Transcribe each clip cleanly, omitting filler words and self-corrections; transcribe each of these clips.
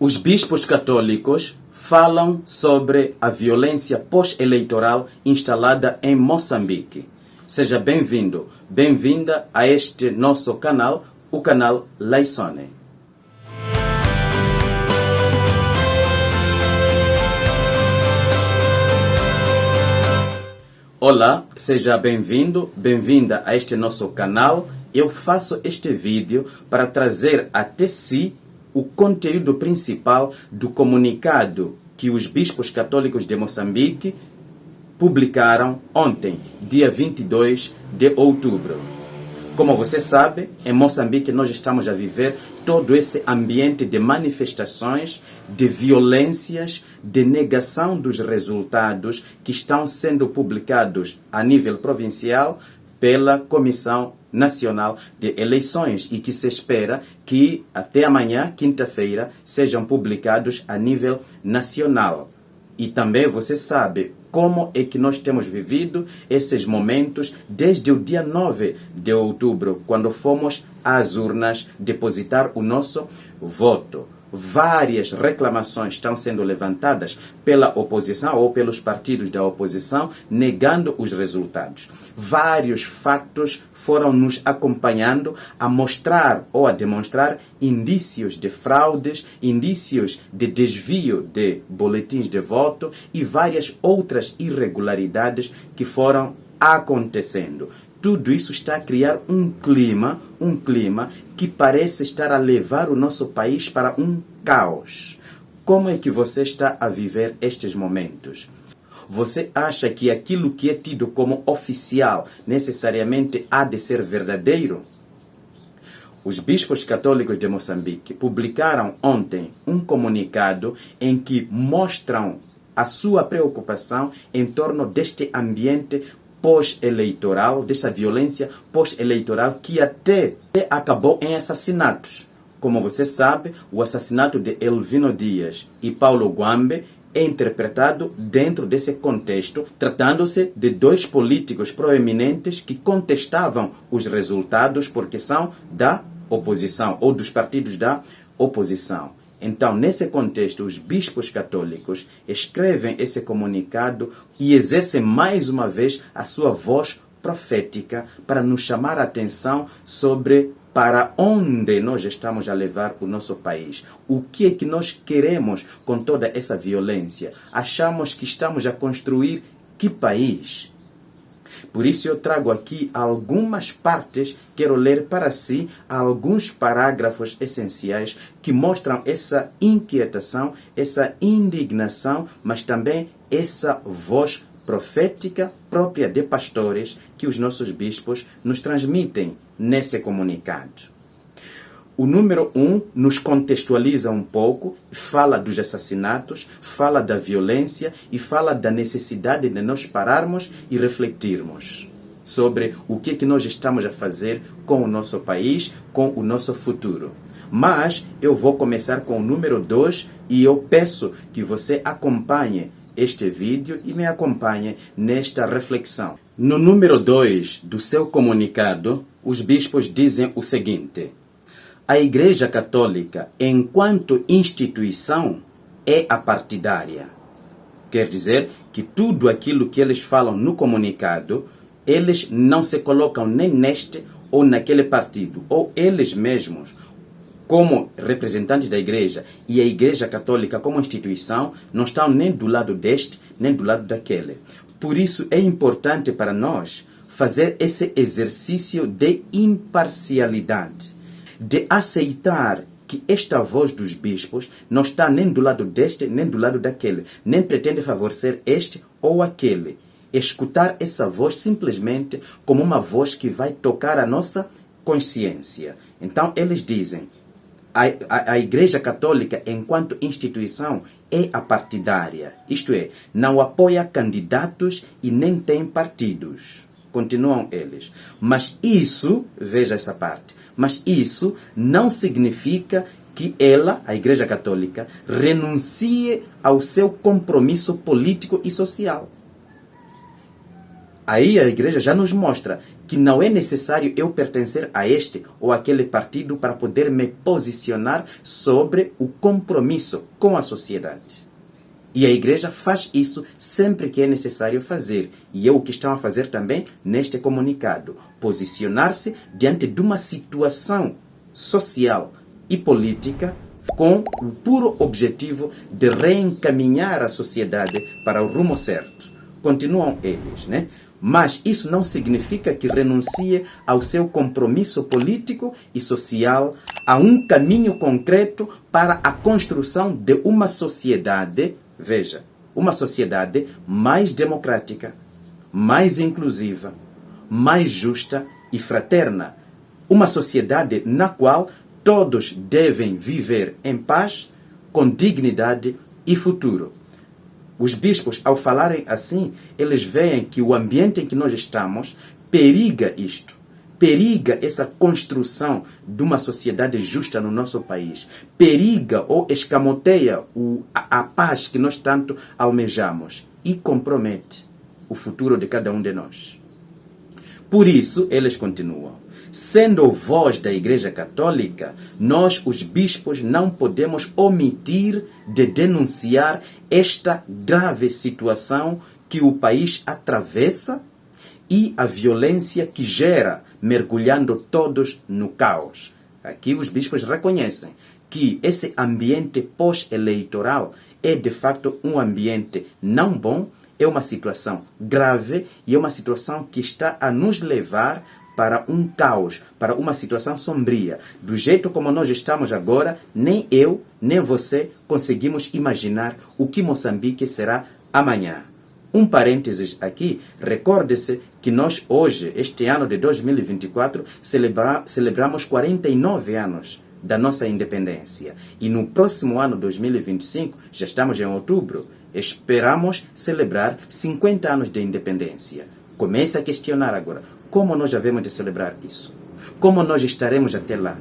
Os bispos católicos falam sobre a violência pós-eleitoral instalada em Moçambique. Seja bem-vindo, bem-vinda a este nosso canal, o canal Laissone. Olá, seja bem-vindo, bem-vinda a este nosso canal. Eu faço este vídeo para trazer até si o conteúdo principal do comunicado que os bispos católicos de Moçambique publicaram ontem, dia 22 de outubro. Como você sabe, em Moçambique nós estamos a viver todo esse ambiente de manifestações, de violências, de negação dos resultados que estão sendo publicados a nível provincial pela Comissão Nacional de Eleições e que se espera que até amanhã, quinta-feira, sejam publicados a nível nacional. E também você sabe como é que nós temos vivido esses momentos desde o dia 9 de outubro, quando fomos às urnas depositar o nosso voto. Várias reclamações estão sendo levantadas pela oposição ou pelos partidos da oposição, negando os resultados. Vários fatos foram nos acompanhando a mostrar ou a demonstrar indícios de fraudes, indícios de desvio de boletins de voto e várias outras irregularidades que foram acontecendo. Tudo isso está a criar um clima que parece estar a levar o nosso país para um caos. Como é que você está a viver estes momentos? Você acha que aquilo que é tido como oficial necessariamente há de ser verdadeiro? Os bispos católicos de Moçambique publicaram ontem um comunicado em que mostram a sua preocupação em torno deste ambiente pós-eleitoral, dessa violência pós-eleitoral que até acabou em assassinatos. Como você sabe, o assassinato de Elvino Dias e Paulo Gwambe é interpretado dentro desse contexto, tratando-se de dois políticos proeminentes que contestavam os resultados porque são da oposição ou dos partidos da oposição. Então, nesse contexto, os bispos católicos escrevem esse comunicado e exercem mais uma vez a sua voz profética para nos chamar a atenção sobre para onde nós estamos a levar o nosso país. O que é que nós queremos com toda essa violência? Achamos que estamos a construir que país? Por isso eu trago aqui algumas partes, quero ler para si alguns parágrafos essenciais que mostram essa inquietação, essa indignação, mas também essa voz profética própria de pastores que os nossos bispos nos transmitem nesse comunicado. O número 1 nos contextualiza um pouco, fala dos assassinatos, fala da violência e fala da necessidade de nós pararmos e refletirmos sobre o que nós estamos a fazer com o nosso país, com o nosso futuro. Mas eu vou começar com o número 2 e eu peço que você acompanhe este vídeo e me acompanhe nesta reflexão. No número 2 do seu comunicado, os bispos dizem o seguinte: a Igreja Católica, enquanto instituição, é apartidária. Quer dizer que tudo aquilo que eles falam no comunicado, eles não se colocam nem neste ou naquele partido, ou eles mesmos, como representantes da Igreja e a Igreja Católica como instituição, não estão nem do lado deste, nem do lado daquele. Por isso é importante para nós fazer esse exercício de imparcialidade, de aceitar que esta voz dos bispos não está nem do lado deste, nem do lado daquele, nem pretende favorecer este ou aquele. Escutar essa voz simplesmente como uma voz que vai tocar a nossa consciência. Então eles dizem, a Igreja Católica, enquanto instituição, é apartidária, isto é, não apoia candidatos e nem tem partidos. Continuam eles. Mas isso, veja essa parte, mas isso não significa que ela, a Igreja Católica, renuncie ao seu compromisso político e social. Aí a igreja já nos mostra que não é necessário eu pertencer a este ou aquele partido para poder me posicionar sobre o compromisso com a sociedade. E a igreja faz isso sempre que é necessário fazer. E é o que estão a fazer também neste comunicado. Posicionar-se diante de uma situação social e política com o puro objetivo de reencaminhar a sociedade para o rumo certo. Continuam eles, né? Mas isso não significa que renuncie ao seu compromisso político e social, a um caminho concreto para a construção de uma sociedade, veja, uma sociedade mais democrática, mais inclusiva, mais justa e fraterna. Uma sociedade na qual todos devem viver em paz, com dignidade e futuro. Os bispos, ao falarem assim, eles veem que o ambiente em que nós estamos periga isto. Periga essa construção de uma sociedade justa no nosso país. Periga ou escamoteia a paz que nós tanto almejamos. E compromete o futuro de cada um de nós. Por isso, eles continuam. Sendo voz da Igreja Católica, nós, os bispos, não podemos omitir de denunciar esta grave situação que o país atravessa e a violência que gera, mergulhando todos no caos. Aqui os bispos reconhecem que esse ambiente pós-eleitoral é de facto um ambiente não bom, é uma situação grave e é uma situação que está a nos levar para um caos, para uma situação sombria. Do jeito como nós estamos agora, nem eu, nem você conseguimos imaginar o que Moçambique será amanhã. Um parênteses aqui, recorde-se que nós hoje, este ano de 2024, celebramos 49 anos da nossa independência. E no próximo ano, 2025, já estamos em outubro, esperamos celebrar 50 anos de independência. Comece a questionar agora. Como nós havemos de celebrar isso? Como nós estaremos até lá?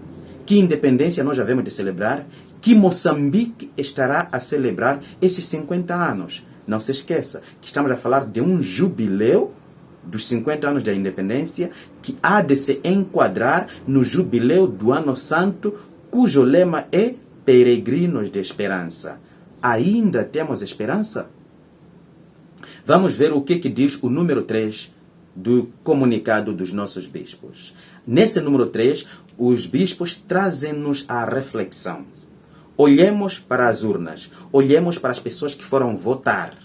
Que independência nós havemos de celebrar? Que Moçambique estará a celebrar esses 50 anos? Não se esqueça que estamos a falar de um jubileu dos 50 anos da independência que há de se enquadrar no jubileu do Ano Santo, cujo lema é Peregrinos de Esperança. Ainda temos esperança? Vamos ver o que diz o número 3 do comunicado dos nossos bispos. Nesse número 3, os bispos trazem-nos a reflexão. Olhemos para as urnas, olhemos para as pessoas que foram votar.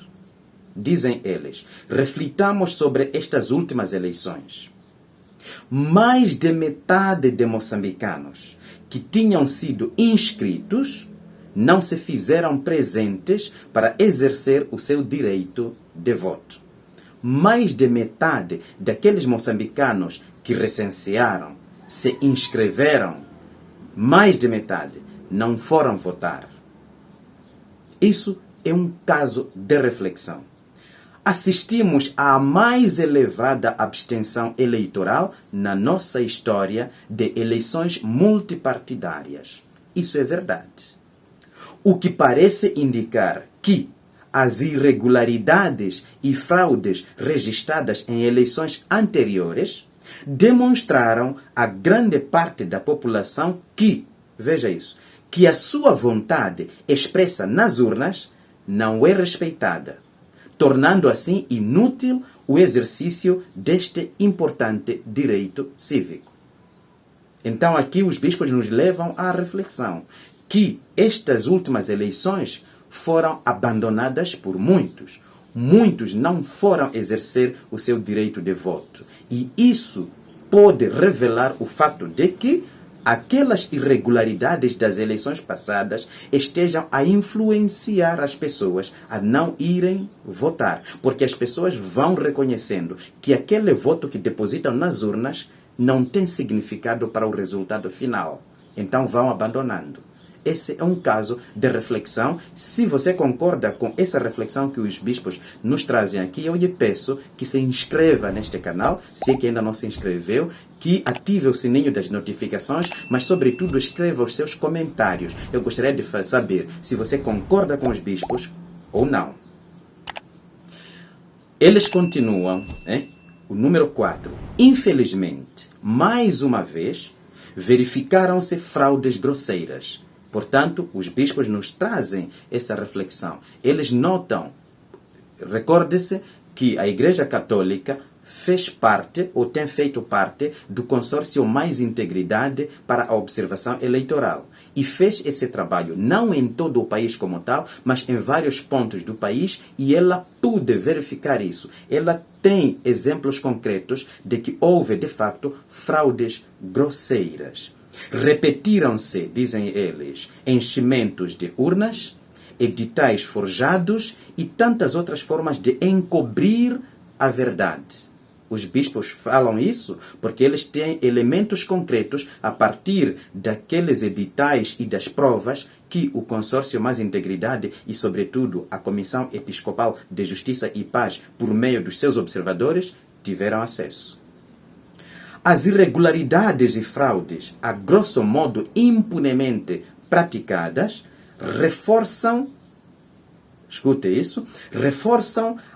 Dizem eles, reflitamos sobre estas últimas eleições. Mais de metade de moçambicanos que tinham sido inscritos não se fizeram presentes para exercer o seu direito de voto. Mais de metade daqueles moçambicanos que recensearam, se inscreveram, mais de metade não foram votar. Isso é um caso de reflexão. Assistimos à mais elevada abstenção eleitoral na nossa história de eleições multipartidárias. Isso é verdade. O que parece indicar que as irregularidades e fraudes registradas em eleições anteriores demonstraram a grande parte da população que, veja isso, que a sua vontade expressa nas urnas não é respeitada, tornando assim inútil o exercício deste importante direito cívico. Então aqui os bispos nos levam à reflexão que estas últimas eleições foram abandonadas por muitos. Muitos não foram exercer o seu direito de voto. E isso pode revelar o fato de que aquelas irregularidades das eleições passadas estejam a influenciar as pessoas a não irem votar. Porque as pessoas vão reconhecendo que aquele voto que depositam nas urnas não tem significado para o resultado final. Então vão abandonando. Esse é um caso de reflexão. Se você concorda com essa reflexão que os bispos nos trazem aqui, eu lhe peço que se inscreva neste canal, se é que ainda não se inscreveu, que ative o sininho das notificações, mas sobretudo escreva os seus comentários. Eu gostaria de saber se você concorda com os bispos ou não. Eles continuam, O número 4. Infelizmente, mais uma vez, verificaram-se fraudes grosseiras. Portanto, os bispos nos trazem essa reflexão. Eles notam, recorde-se que a Igreja Católica fez parte, ou tem feito parte, do consórcio Mais Integridade para a Observação Eleitoral. E fez esse trabalho, não em todo o país como tal, mas em vários pontos do país, e ela pôde verificar isso. Ela tem exemplos concretos de que houve, de facto, fraudes grosseiras. Repetiram-se, dizem eles, enchimentos de urnas, editais forjados e tantas outras formas de encobrir a verdade. Os bispos falam isso porque eles têm elementos concretos a partir daqueles editais e das provas que o Consórcio Mais Integridade e, sobretudo, a Comissão Episcopal de Justiça e Paz, por meio dos seus observadores, tiveram acesso. As irregularidades e fraudes, a grosso modo impunemente praticadas, reforçam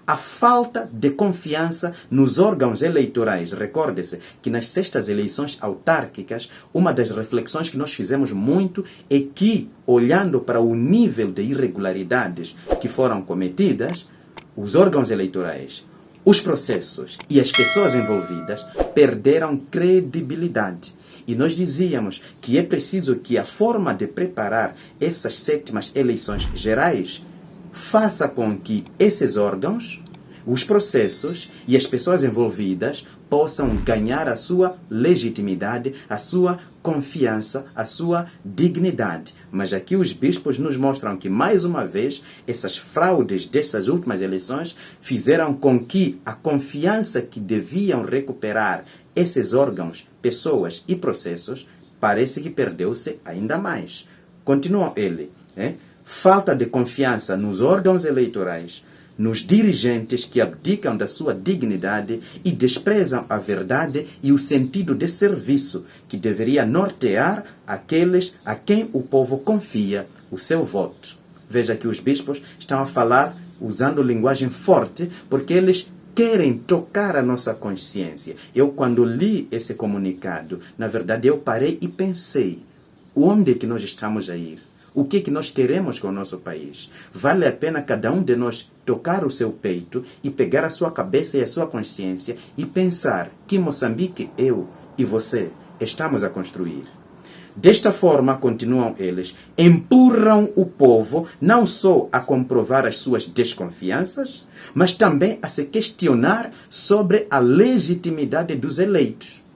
a falta de confiança nos órgãos eleitorais. Recorde-se que nas 6º eleições autárquicas, uma das reflexões que nós fizemos muito é que, olhando para o nível de irregularidades que foram cometidas, os órgãos eleitorais, os processos e as pessoas envolvidas perderam credibilidade. E nós dizíamos que é preciso que a forma de preparar essas 7ª eleições gerais faça com que esses órgãos, os processos e as pessoas envolvidas possam ganhar a sua legitimidade, a sua confiança, a sua dignidade. Mas aqui os bispos nos mostram que, mais uma vez, essas fraudes dessas últimas eleições fizeram com que a confiança que deviam recuperar esses órgãos, pessoas e processos, parece que perdeu-se ainda mais. Continua ele, falta de confiança nos órgãos eleitorais, nos dirigentes que abdicam da sua dignidade e desprezam a verdade e o sentido de serviço que deveria nortear aqueles a quem o povo confia o seu voto. Veja que os bispos estão a falar usando linguagem forte porque eles querem tocar a nossa consciência. Eu, quando li esse comunicado, na verdade eu parei e pensei, onde é que nós estamos a ir? O que é que nós queremos com o nosso país? Vale a pena cada um de nós tocar o seu peito e pegar a sua cabeça e a sua consciência e pensar que Moçambique, eu e você estamos a construir. Desta forma, continuam eles, empurram o povo não só a comprovar as suas desconfianças, mas também a se questionar sobre a legitimidade dos eleitos.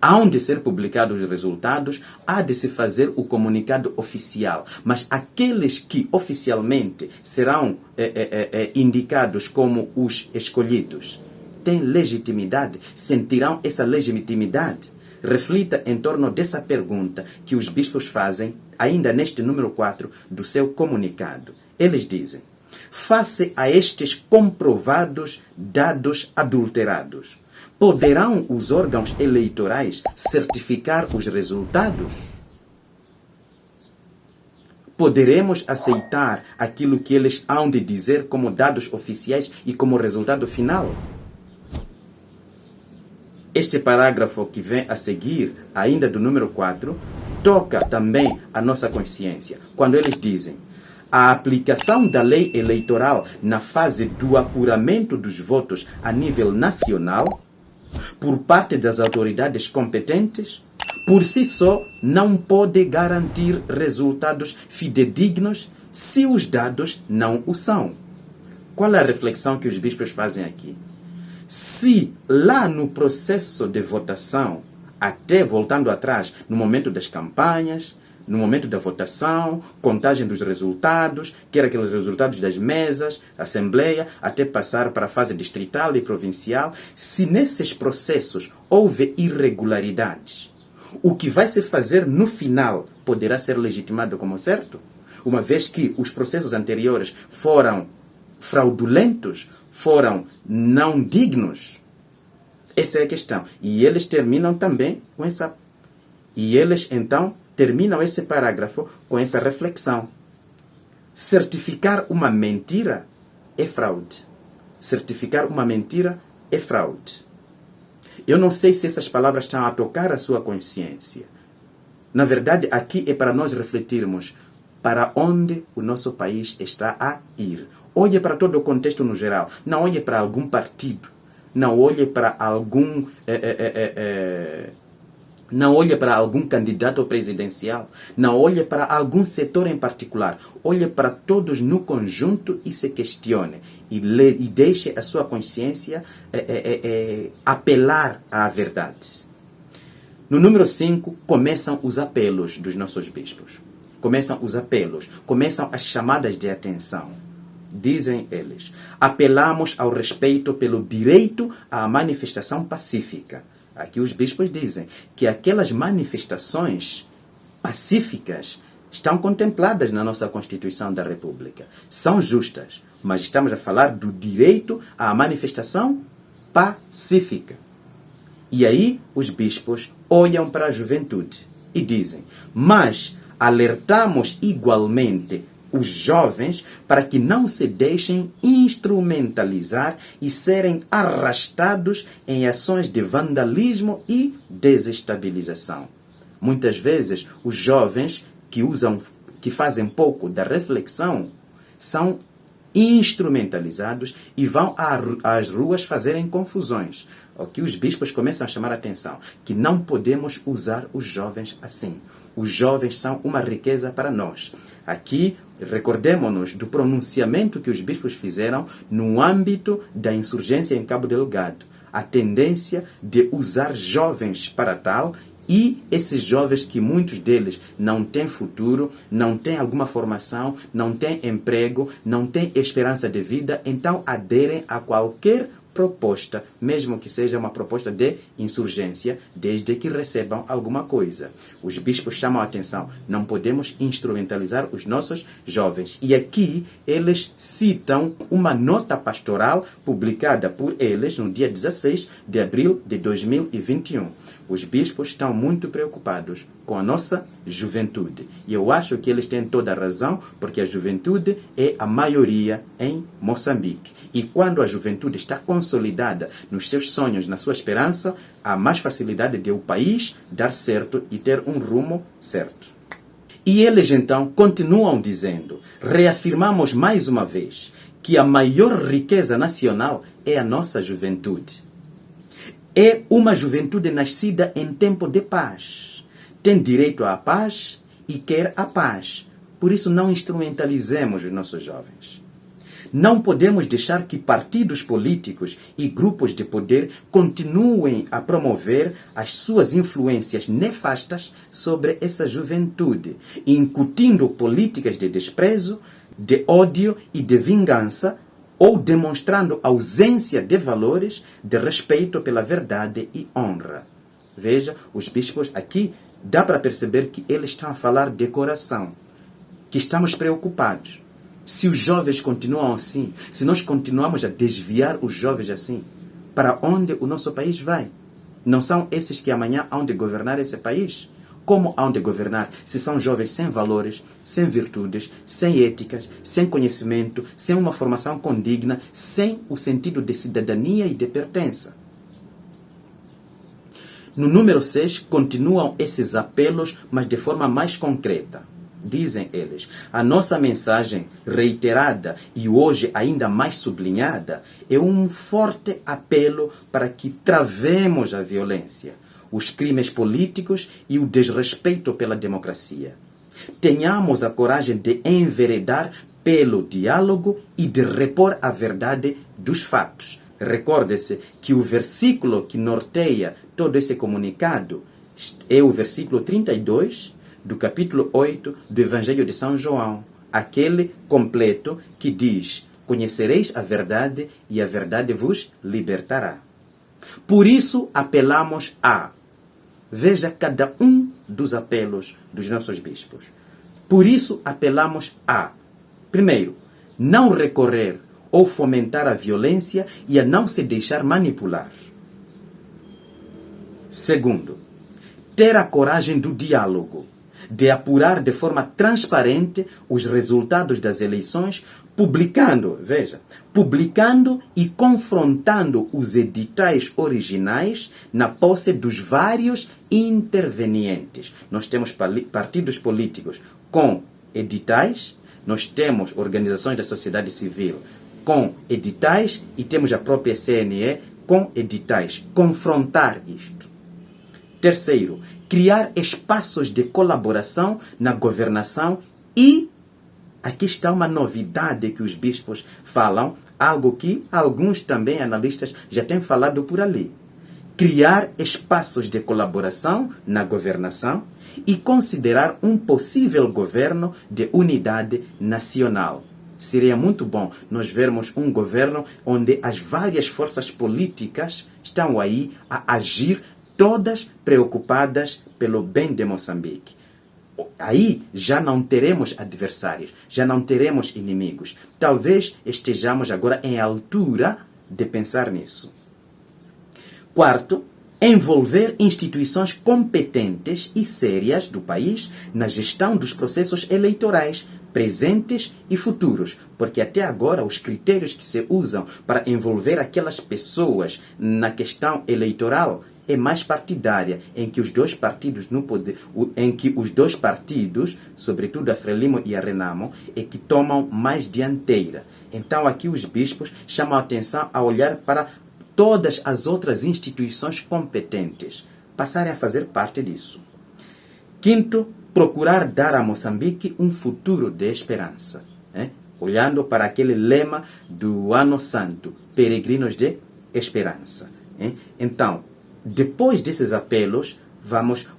Hão de ser publicados os resultados, há de se fazer o comunicado oficial. Mas aqueles que oficialmente serão indicados como os escolhidos, têm legitimidade, sentirão essa legitimidade. Reflita em torno dessa pergunta que os bispos fazem, ainda neste número 4 do seu comunicado. Eles dizem, face a estes comprovados dados adulterados, poderão os órgãos eleitorais certificar os resultados? Poderemos aceitar aquilo que eles hão de dizer como dados oficiais e como resultado final? Este parágrafo que vem a seguir, ainda do número 4, toca também a nossa consciência, quando eles dizem a aplicação da lei eleitoral na fase do apuramento dos votos a nível nacional por parte das autoridades competentes, por si só, não pode garantir resultados fidedignos se os dados não o são. Qual é a reflexão que os bispos fazem aqui? Se lá no processo de votação, até voltando atrás, no momento das campanhas, no momento da votação, contagem dos resultados, quer aqueles resultados das mesas, assembleia, até passar para a fase distrital e provincial, se nesses processos houve irregularidades, o que vai se fazer no final poderá ser legitimado como certo? Uma vez que os processos anteriores foram fraudulentos, foram não dignos? Essa é a questão. E eles terminam também com essa... E eles, então, terminam esse parágrafo com essa reflexão. Certificar uma mentira é fraude. Certificar uma mentira é fraude. Eu não sei se essas palavras estão a tocar a sua consciência. Na verdade, aqui é para nós refletirmos para onde o nosso país está a ir. Olhe para todo o contexto no geral. Não olhe para algum partido. Não olhe para algum... Não olhe para algum candidato presidencial. Não olhe para algum setor em particular. Olhe para todos no conjunto e se questione. E deixe a sua consciência apelar à verdade. No número 5, começam os apelos dos nossos bispos. Começam os apelos. Começam as chamadas de atenção. Dizem eles: apelamos ao respeito pelo direito à manifestação pacífica. Aqui os bispos dizem que aquelas manifestações pacíficas estão contempladas na nossa Constituição da República. São justas, mas estamos a falar do direito à manifestação pacífica. E aí os bispos olham para a juventude e dizem: mas alertamos igualmente os jovens para que não se deixem instrumentalizar e serem arrastados em ações de vandalismo e desestabilização. Muitas vezes, os jovens que fazem pouco da reflexão são instrumentalizados e vão às ruas fazerem confusões. O que os bispos começam a chamar a atenção, que não podemos usar os jovens assim. Os jovens são uma riqueza para nós. Aqui, recordemos-nos do pronunciamento que os bispos fizeram no âmbito da insurgência em Cabo Delgado. A tendência de usar jovens para tal, e esses jovens que muitos deles não têm futuro, não têm alguma formação, não têm emprego, não têm esperança de vida, então aderem a qualquer proposta, mesmo que seja uma proposta de insurgência, desde que recebam alguma coisa. Os bispos chamam a atenção: não podemos instrumentalizar os nossos jovens. E aqui eles citam uma nota pastoral publicada por eles no dia 16 de abril de 2021. Os bispos estão muito preocupados com a nossa juventude. E eu acho que eles têm toda a razão, porque a juventude é a maioria em Moçambique. E quando a juventude está consolidada nos seus sonhos, na sua esperança, há mais facilidade de o país dar certo e ter um rumo certo. E eles então continuam dizendo: reafirmamos mais uma vez que a maior riqueza nacional é a nossa juventude. É uma juventude nascida em tempo de paz. Tem direito à paz e quer a paz. Por isso não instrumentalizemos os nossos jovens. Não podemos deixar que partidos políticos e grupos de poder continuem a promover as suas influências nefastas sobre essa juventude, incutindo políticas de desprezo, de ódio e de vingança, ou demonstrando ausência de valores, de respeito pela verdade e honra. Veja, os bispos aqui, dá para perceber que eles estão a falar de coração, que estamos preocupados. Se os jovens continuam assim, se nós continuamos a desviar os jovens assim, para onde o nosso país vai? Não são esses que amanhã hão de governar esse país? Como hão de governar se são jovens sem valores, sem virtudes, sem éticas, sem conhecimento, sem uma formação condigna, sem o sentido de cidadania e de pertença? No número 6, continuam esses apelos, mas de forma mais concreta. Dizem eles: a nossa mensagem reiterada e hoje ainda mais sublinhada é um forte apelo para que travemos a violência, os crimes políticos e o desrespeito pela democracia. Tenhamos a coragem de enveredar pelo diálogo e de repor a verdade dos fatos. Recorde-se que o versículo que norteia todo esse comunicado é o versículo 32 do capítulo 8 do Evangelho de São João, aquele completo que diz: conhecereis a verdade e a verdade vos libertará. Por isso apelamos a... Veja cada um dos apelos dos nossos bispos. Por isso apelamos a... Primeiro, não recorrer ou fomentar a violência e a não se deixar manipular. Segundo, ter a coragem do diálogo. de apurar de forma transparente os resultados das eleições, publicando e confrontando os editais originais na posse dos vários intervenientes. Nós temos partidos políticos com editais, nós temos organizações da sociedade civil com editais e temos a própria CNE com editais. Confrontar isto. Terceiro, criar espaços de colaboração na governação e aqui está uma novidade que os bispos falam, algo que alguns também analistas já têm falado por ali. Criar espaços de colaboração na governação e considerar um possível governo de unidade nacional. Seria muito bom nós vermos um governo onde as várias forças políticas estão aí a agir, todas preocupadas pelo bem de Moçambique. Aí já não teremos adversários, já não teremos inimigos. Talvez estejamos agora em altura de pensar nisso. Quarto, envolver instituições competentes e sérias do país na gestão dos processos eleitorais, presentes e futuros, porque até agora os critérios que se usam para envolver aquelas pessoas na questão eleitoral é mais partidária, em que os dois partidos no poder, sobretudo a Frelimo e a Renamo, é que tomam mais dianteira. Então aqui os bispos chamam a atenção a olhar para todas as outras instituições competentes, passarem a fazer parte disso. Quinto, procurar dar a Moçambique um futuro de esperança, olhando para aquele lema do Ano Santo, peregrinos de esperança. Então, depois desses apelos,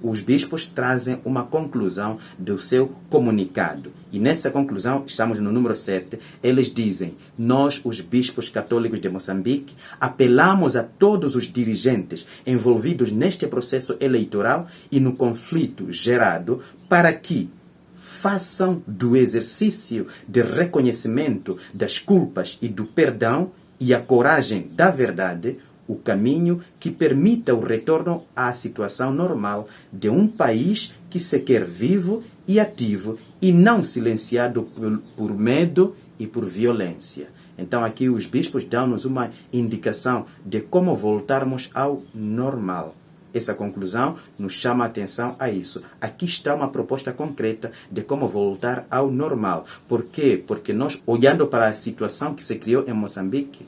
os bispos trazem uma conclusão do seu comunicado. E nessa conclusão, estamos no número 7, eles dizem: nós, os bispos católicos de Moçambique, apelamos a todos os dirigentes envolvidos neste processo eleitoral e no conflito gerado para que façam do exercício de reconhecimento das culpas e do perdão e a coragem da verdade o caminho que permita o retorno à situação normal de um país que se quer vivo e ativo e não silenciado por medo e por violência. Então aqui os bispos dão-nos uma indicação de como voltarmos ao normal. Essa conclusão nos chama a atenção a isso. Aqui está uma proposta concreta de como voltar ao normal. Por quê? Porque nós, olhando para a situação que se criou em Moçambique,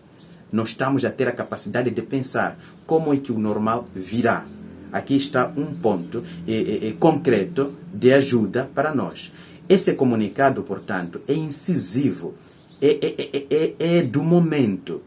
nós estamos a ter a capacidade de pensar como é que o normal virá. Aqui está um ponto concreto de ajuda para nós. Esse comunicado, portanto, é incisivo, é do momento,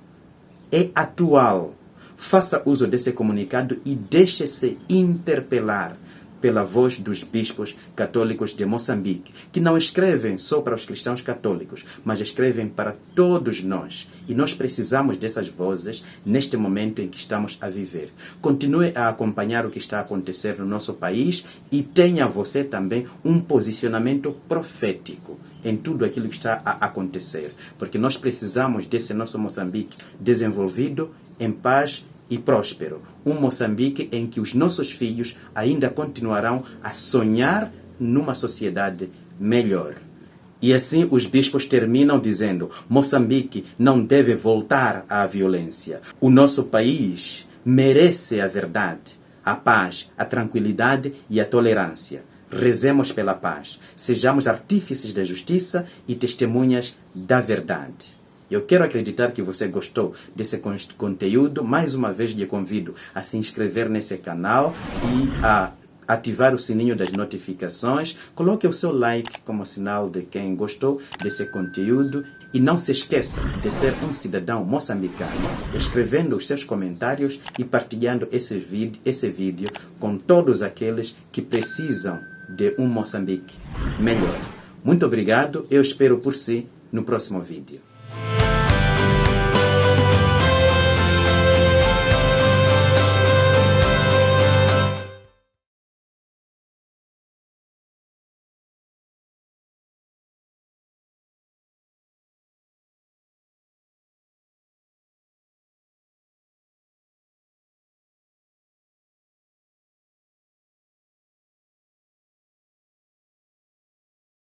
é atual. Faça uso desse comunicado e deixe-se interpelar pela voz dos bispos católicos de Moçambique, que não escrevem só para os cristãos católicos, mas escrevem para todos nós. E nós precisamos dessas vozes neste momento em que estamos a viver. Continue a acompanhar o que está a acontecer no nosso país e tenha você também um posicionamento profético em tudo aquilo que está a acontecer. Porque nós precisamos desse nosso Moçambique desenvolvido, em paz e próspero. Um Moçambique em que os nossos filhos ainda continuarão a sonhar numa sociedade melhor. E assim os bispos terminam dizendo: Moçambique não deve voltar à violência. O nosso país merece a verdade, a paz, a tranquilidade e a tolerância. Rezemos pela paz. Sejamos artífices da justiça e testemunhas da verdade. Eu quero acreditar que você gostou desse conteúdo. Mais uma vez lhe convido a se inscrever nesse canal e a ativar o sininho das notificações. Coloque o seu like como sinal de quem gostou desse conteúdo. E não se esqueça de ser um cidadão moçambicano, escrevendo os seus comentários e partilhando esse vídeo com todos aqueles que precisam de um Moçambique melhor. Muito obrigado. Eu espero por si no próximo vídeo.